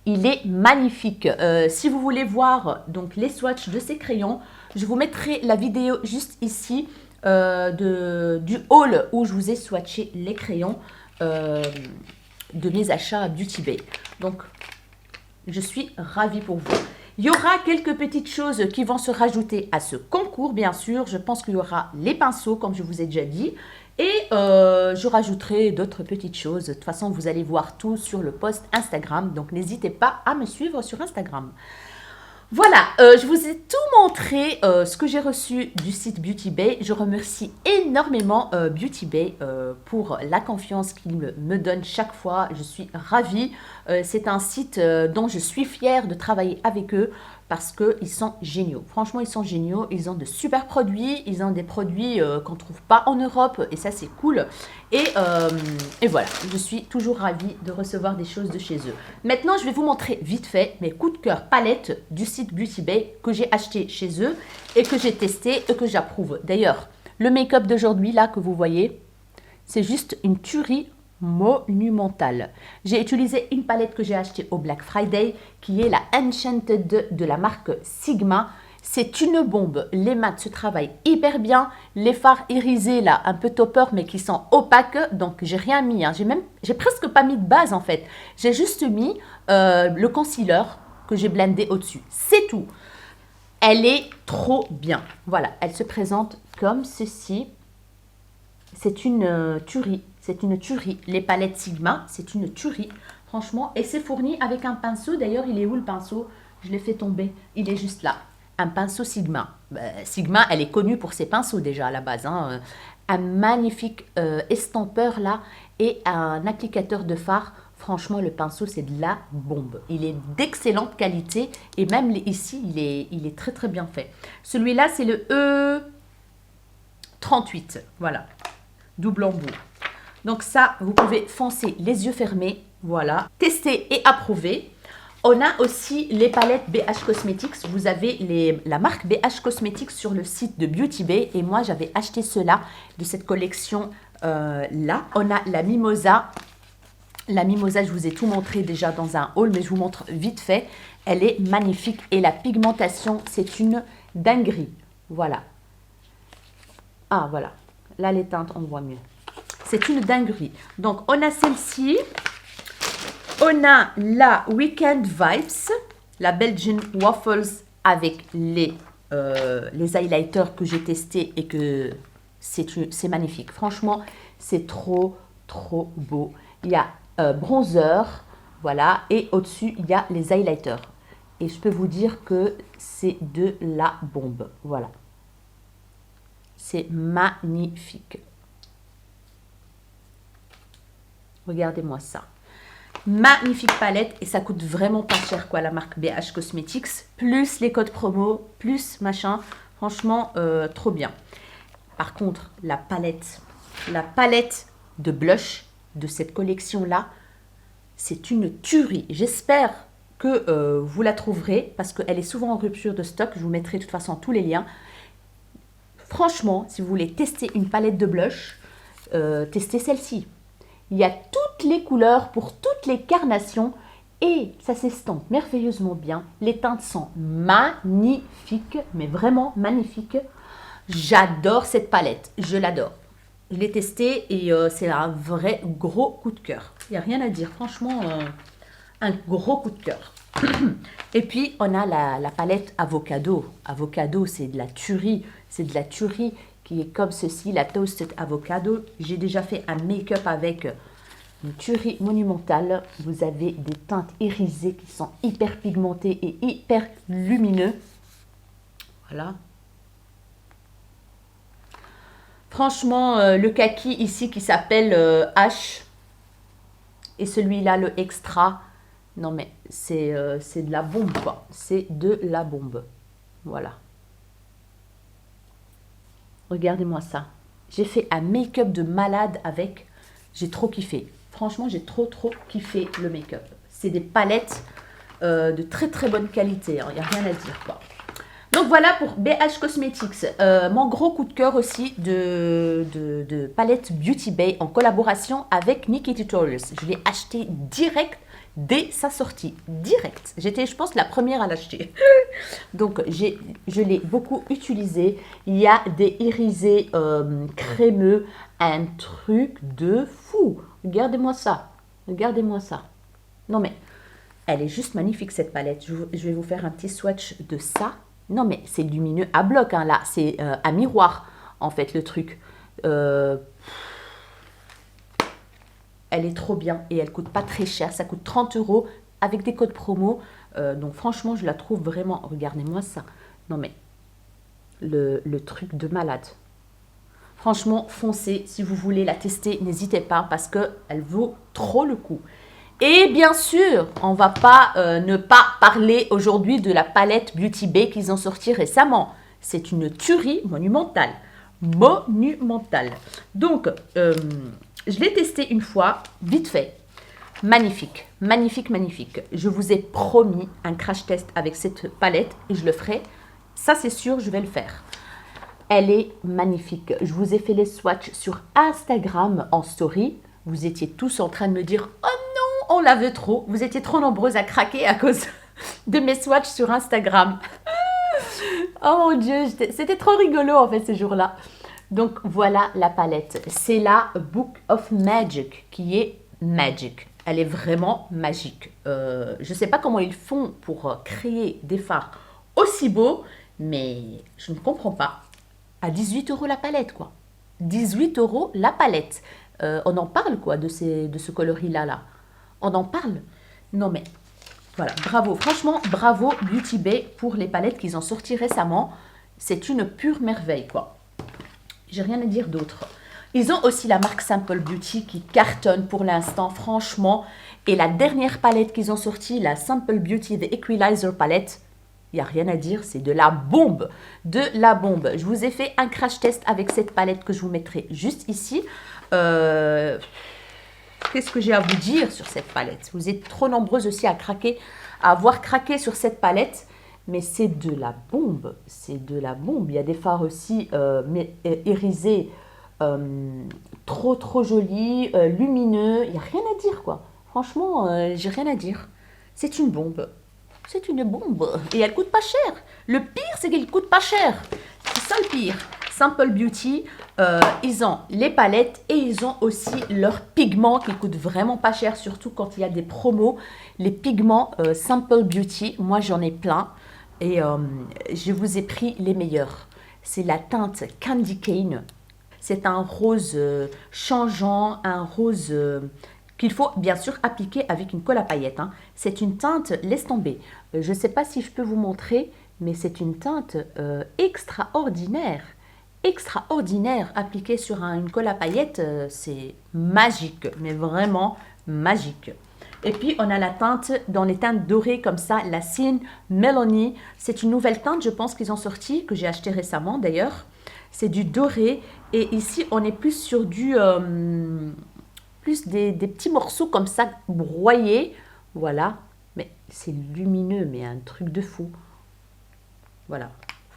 Il est magnifique. Si vous voulez voir donc les swatchs de ces crayons, je vous mettrai la vidéo juste ici du haul où je vous ai swatché les crayons de mes achats à Beauty Bay. Donc, je suis ravie pour vous. Il y aura quelques petites choses qui vont se rajouter à ce concours, bien sûr. Je pense qu'il y aura les pinceaux, comme je vous ai déjà dit. Et je rajouterai d'autres petites choses. De toute façon, vous allez voir tout sur le post Instagram. Donc, n'hésitez pas à me suivre sur Instagram. Voilà, je vous ai tout montré ce que j'ai reçu du site Beauty Bay. Je remercie énormément Beauty Bay pour la confiance qu'ils me donnent chaque fois. Je suis ravie. C'est un site dont je suis fière de travailler avec eux parce qu'ils sont géniaux. Franchement, ils sont géniaux. Ils ont de super produits. Ils ont des produits qu'on ne trouve pas en Europe et ça, c'est cool. Et voilà, je suis toujours ravie de recevoir des choses de chez eux. Maintenant, je vais vous montrer vite fait mes coups de cœur palettes du site Beauty Bay que j'ai acheté chez eux et que j'ai testé et que j'approuve. D'ailleurs, le make-up d'aujourd'hui, là, que vous voyez, c'est juste une tuerie monumentale. J'ai utilisé une palette que j'ai achetée au Black Friday qui est la Enchanted de la marque Sigma. C'est une bombe. Les mats se travaillent hyper bien. Les fards irisés là, un peu topper mais qui sont opaques. Donc j'ai rien mis. Hein. J'ai presque pas mis de base en fait. J'ai juste mis le concealer que j'ai blendé au-dessus. C'est tout. Elle est trop bien. Voilà, elle se présente comme ceci. C'est une tuerie. C'est une tuerie. Les palettes Sigma, c'est une tuerie. Franchement, et c'est fourni avec un pinceau. D'ailleurs, il est où le pinceau? Je l'ai fait tomber. Il est juste là. Un pinceau Sigma. Sigma, elle est connue pour ses pinceaux déjà à la base. Hein. Un magnifique estampeur là et un applicateur de fard. Franchement, le pinceau, c'est de la bombe. Il est d'excellente qualité et même ici, il est très très bien fait. Celui-là, c'est le E38. Voilà. Double embout. Donc ça, vous pouvez foncer les yeux fermés. Voilà. Tester et approuver. On a aussi les palettes BH Cosmetics. Vous avez la marque BH Cosmetics sur le site de Beauty Bay. Et moi, j'avais acheté cela de cette collection là. On a la Mimosa. La Mimosa, je vous ai tout montré déjà dans un haul, mais je vous montre vite fait. Elle est magnifique. Et la pigmentation, c'est une dinguerie. Voilà. Ah, voilà. Là, les teintes, on voit mieux. C'est une dinguerie. Donc, on a celle-ci. On a la Weekend Vibes, la Belgian Waffles avec les highlighters que j'ai testés et que c'est magnifique. Franchement, c'est trop, trop beau. Il y a bronzer, voilà, et au-dessus, il y a les highlighters. Et je peux vous dire que c'est de la bombe. Voilà. C'est magnifique. Regardez-moi ça. Magnifique palette et ça coûte vraiment pas cher quoi, la marque BH Cosmetics. Plus les codes promo, plus machin. Franchement, trop bien. Par contre, la palette de blush de cette collection-là, c'est une tuerie. J'espère que vous la trouverez parce qu'elle est souvent en rupture de stock. Je vous mettrai de toute façon tous les liens. Franchement, si vous voulez tester une palette de blush, testez celle-ci. Il y a toutes les couleurs pour toutes les carnations et ça s'estompe merveilleusement bien. Les teintes sont magnifiques, mais vraiment magnifiques. J'adore cette palette, je l'adore. Je l'ai testée et c'est un vrai gros coup de cœur. Il n'y a rien à dire, franchement, un gros coup de cœur. Et puis, on a la palette Avocado. Avocado, c'est de la tuerie. C'est de la tuerie qui est comme ceci, la Toasted Avocado. J'ai déjà fait un make-up avec une tuerie monumentale. Vous avez des teintes irisées qui sont hyper pigmentées et hyper lumineux. Voilà. Franchement, le kaki ici qui s'appelle H et celui-là, le extra. Non mais c'est de la bombe quoi. C'est de la bombe. Voilà. Regardez-moi ça. J'ai fait un make-up de malade avec. J'ai trop kiffé. Franchement, j'ai trop kiffé le make-up. C'est des palettes de très bonne qualité. Il n'y a rien à dire quoi. Donc voilà pour BH Cosmetics. Mon gros coup de cœur aussi de palette Beauty Bay en collaboration avec Nikkie Tutorials. Je l'ai acheté direct. dès sa sortie, direct. J'étais, je pense, la première à l'acheter. Donc, je l'ai beaucoup utilisé. Il y a des irisés crémeux, un truc de fou. Regardez-moi ça. Regardez-moi ça. Non, mais elle est juste magnifique, cette palette. Je vais vous faire un petit swatch de ça. Non, mais c'est lumineux à bloc, hein, là. C'est un miroir, en fait, le truc. Elle est trop bien et elle coûte pas très cher. Ça coûte 30 € avec des codes promo. Donc, franchement, je la trouve vraiment... Regardez-moi ça. Non, mais le truc de malade. Franchement, foncez. Si vous voulez la tester, n'hésitez pas parce qu'elle vaut trop le coup. Et bien sûr, on va pas ne pas parler aujourd'hui de la palette Beauty Bay qu'ils ont sorti récemment. C'est une tuerie monumentale. Monumentale. Donc, je l'ai testé une fois, vite fait. Magnifique, magnifique, magnifique. Je vous ai promis un crash test avec cette palette et je le ferai. Ça, c'est sûr, je vais le faire. Elle est magnifique. Je vous ai fait les swatchs sur Instagram en story. Vous étiez tous en train de me dire « Oh non, on la veut trop !» Vous étiez trop nombreuses à craquer à cause de mes swatchs sur Instagram. Oh mon Dieu, c'était trop rigolo en fait ce jour-là. Donc voilà la palette. C'est la Book of Magic qui est magic. Elle est vraiment magique. Je ne sais pas comment ils font pour créer des fards aussi beaux, mais je ne comprends pas. À 18 € la palette, quoi. 18 € la palette. On en parle, quoi, de ce coloris-là, là. On en parle. Non, mais voilà, bravo. Franchement, bravo Beauty Bay pour les palettes qu'ils ont sorties récemment. C'est une pure merveille, quoi. J'ai rien à dire d'autre. Ils ont aussi la marque Simple Beauty qui cartonne pour l'instant, franchement. Et la dernière palette qu'ils ont sortie, la Simple Beauty The Equalizer Palette, il n'y a rien à dire, c'est de la bombe. De la bombe. Je vous ai fait un crash test avec cette palette que je vous mettrai juste ici. Qu'est-ce que j'ai à vous dire sur cette palette? Vous êtes trop nombreuses aussi à craquer, à avoir craqué sur cette palette. Mais c'est de la bombe. C'est de la bombe. Il y a des fards aussi irisés. Trop jolis, lumineux. Il n'y a rien à dire, quoi. Franchement, j'ai rien à dire. C'est une bombe. C'est une bombe. Et elle coûte pas cher. Le pire, c'est qu'elle coûte pas cher. C'est ça le pire. Simple Beauty, ils ont les palettes et ils ont aussi leurs pigments qui coûtent vraiment pas cher, surtout quand il y a des promos. Les pigments Simple Beauty, moi j'en ai plein et je vous ai pris les meilleurs. C'est la teinte Candy Cane. C'est un rose changeant, un rose qu'il faut bien sûr appliquer avec une colle à paillettes. Hein. C'est une teinte, laisse tomber. Je ne sais pas si je peux vous montrer, mais c'est une teinte extraordinaire. Extraordinaire. Appliquée sur une colle à paillettes, c'est magique, mais vraiment magique. Et puis, on a la teinte dans les teintes dorées comme ça, la Sin Melanie. C'est une nouvelle teinte, je pense qu'ils ont sorti, que j'ai acheté récemment d'ailleurs. C'est du doré. Et ici, on est plus sur du... plus des petits morceaux comme ça, broyés. Voilà. Mais c'est lumineux, mais un truc de fou. Voilà.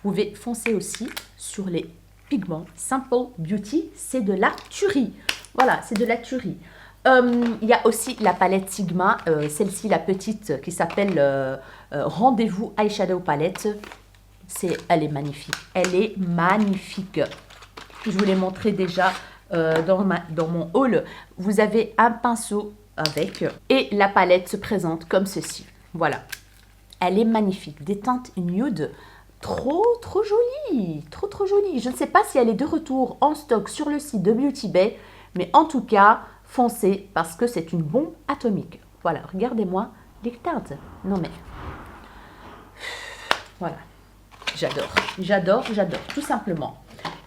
Vous pouvez foncer aussi sur les pigments Simple Beauty. C'est de la tuerie. Voilà, c'est de la tuerie. Il y a aussi la palette Sigma, celle-ci la petite qui s'appelle Rendez-vous Eyeshadow Palette. Elle est magnifique, elle est magnifique. Je vous l'ai montré déjà dans mon haul. Vous avez un pinceau avec et la palette se présente comme ceci. Voilà, elle est magnifique, des teintes nude. Trop jolie, trop jolie. Je ne sais pas si elle est de retour en stock sur le site de Beauty Bay, mais en tout cas, foncez parce que c'est une bombe atomique. Voilà, regardez-moi les teintes. Non mais, voilà, j'adore, tout simplement.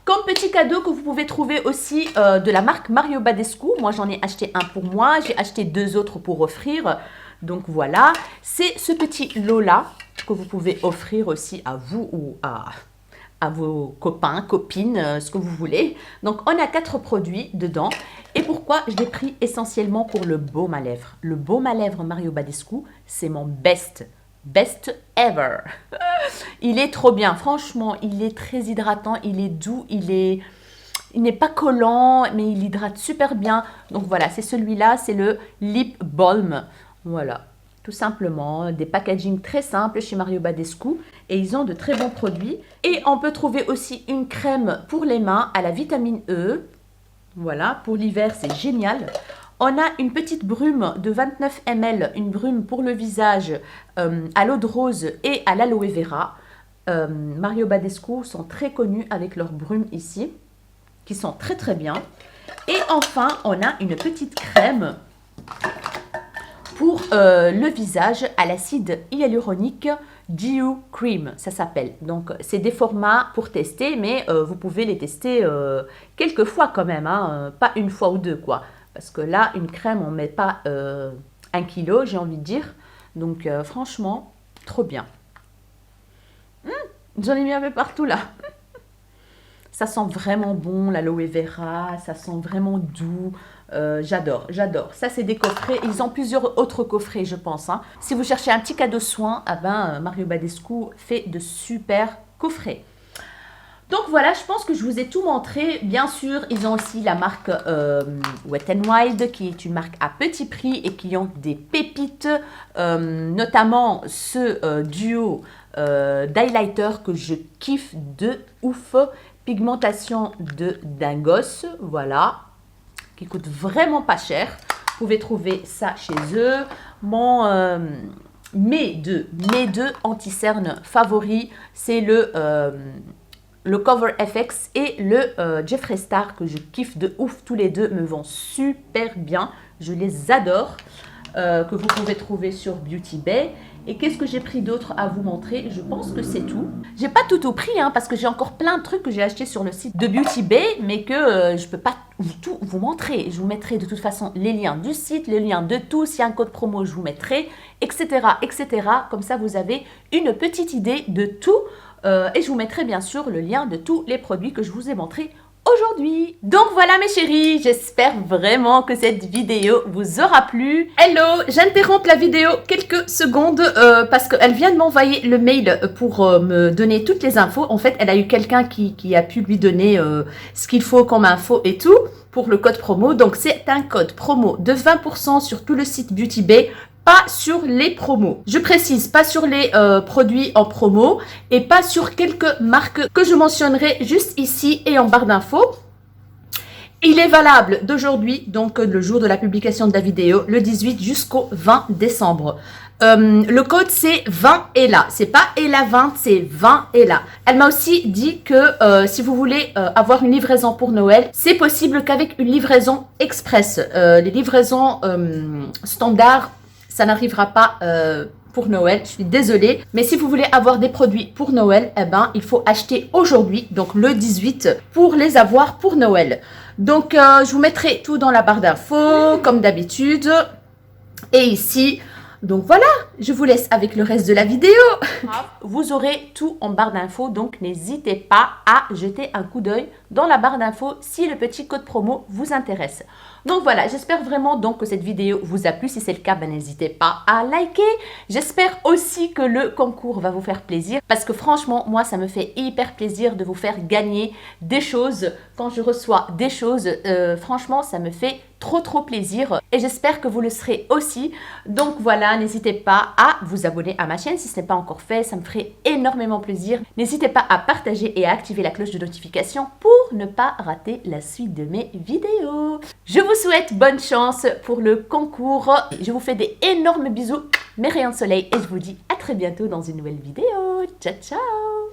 Comme petit cadeau que vous pouvez trouver aussi de la marque Mario Badescu. Moi, j'en ai acheté un pour moi, j'ai acheté 2 autres pour offrir. Donc voilà, c'est ce petit lot-là que vous pouvez offrir aussi à vous ou à vos copains, copines, ce que vous voulez. Donc, on a 4 produits dedans. Et pourquoi je l'ai pris essentiellement pour le baume à lèvres. Le baume à lèvres Mario Badescu, c'est mon best ever. Il est trop bien. Franchement, il est très hydratant, il est doux, il n'est pas collant, mais il hydrate super bien. Donc, voilà, c'est celui-là, c'est le Lip Balm. Voilà, tout simplement, des packaging très simples chez Mario Badescu et ils ont de très bons produits. Et on peut trouver aussi une crème pour les mains à la vitamine E. Voilà, pour l'hiver, c'est génial. On a une petite brume de 29 ml, une brume pour le visage à l'eau de rose et à l'aloe vera. Mario Badescu sont très connus avec leurs brumes ici, qui sont très très bien. Et enfin, on a une petite crème pour le visage à l'acide hyaluronique Dew Cream, ça s'appelle. Donc, c'est des formats pour tester, mais vous pouvez les tester quelques fois quand même, hein, pas une fois ou deux, quoi. Parce que là, une crème, on ne met pas 1 kilo, j'ai envie de dire. Donc, franchement, trop bien. J'en ai mis un peu partout, là. Ça sent vraiment bon, l'aloe vera, ça sent vraiment doux. J'adore, j'adore. Ça, c'est des coffrets. Ils ont plusieurs autres coffrets, je pense, hein. Si vous cherchez un petit cadeau soin, ah ben, Mario Badescu fait de super coffrets. Donc voilà, je pense que je vous ai tout montré. Bien sûr, ils ont aussi la marque Wet n Wild, qui est une marque à petit prix et qui ont des pépites, notamment ce duo d'highlighter que je kiffe de ouf. Pigmentation de Dingos, voilà, qui coûte vraiment pas cher. Vous pouvez trouver ça chez eux. Mon mes deux anti-cernes favoris, c'est le Cover FX et le Jeffree Star que je kiffe de ouf. Tous les deux me vont super bien. Je les adore. Que vous pouvez trouver sur Beauty Bay. Et qu'est-ce que j'ai pris d'autre à vous montrer? Je pense que c'est tout. J'ai pas tout pris, hein, parce que j'ai encore plein de trucs que j'ai achetés sur le site de Beauty Bay, mais que je peux pas tout vous montrer. Je vous mettrai de toute façon les liens du site, les liens de tout. S'il y a un code promo, je vous mettrai, etc., etc. Comme ça, vous avez une petite idée de tout. Et je vous mettrai bien sûr le lien de tous les produits que je vous ai montrés aujourd'hui. Donc voilà mes chéris, j'espère vraiment que cette vidéo vous aura plu. Hello, j'interromps la vidéo quelques secondes parce qu'elle vient de m'envoyer le mail pour me donner toutes les infos. En fait, elle a eu quelqu'un qui a pu lui donner ce qu'il faut comme info et tout pour le code promo. Donc c'est un code promo de 20% sur tout le site Beauty Bay. Pas sur les promos. Je précise, pas sur les produits en promo et pas sur quelques marques que je mentionnerai juste ici et en barre d'infos. Il est valable d'aujourd'hui, donc le jour de la publication de la vidéo, le 18 jusqu'au 20 décembre. Le code c'est 20 ELA, c'est pas ELA 20, c'est 20 ELA. Elle m'a aussi dit que si vous voulez avoir une livraison pour Noël, c'est possible qu'avec une livraison express. Les livraisons standards, ça n'arrivera pas pour Noël, je suis désolée. Mais si vous voulez avoir des produits pour Noël, eh ben, il faut acheter aujourd'hui, donc le 18, pour les avoir pour Noël. Donc, je vous mettrai tout dans la barre d'infos, comme d'habitude. Et ici, donc voilà, je vous laisse avec le reste de la vidéo. Vous aurez tout en barre d'infos, donc n'hésitez pas à jeter un coup d'œil dans la barre d'infos si le petit code promo vous intéresse. Donc voilà, j'espère vraiment donc que cette vidéo vous a plu. Si c'est le cas, ben, n'hésitez pas à liker. J'espère aussi que le concours va vous faire plaisir parce que franchement, moi, ça me fait hyper plaisir de vous faire gagner des choses. Quand je reçois des choses, franchement, ça me fait trop plaisir et j'espère que vous le serez aussi. Donc voilà, n'hésitez pas à vous abonner à ma chaîne si ce n'est pas encore fait, ça me ferait énormément plaisir. N'hésitez pas à partager et à activer la cloche de notification pour ne pas rater la suite de mes vidéos. Je vous souhaite bonne chance pour le concours. Je vous fais des énormes bisous, mes rayons de soleil et je vous dis à très bientôt dans une nouvelle vidéo. Ciao ciao.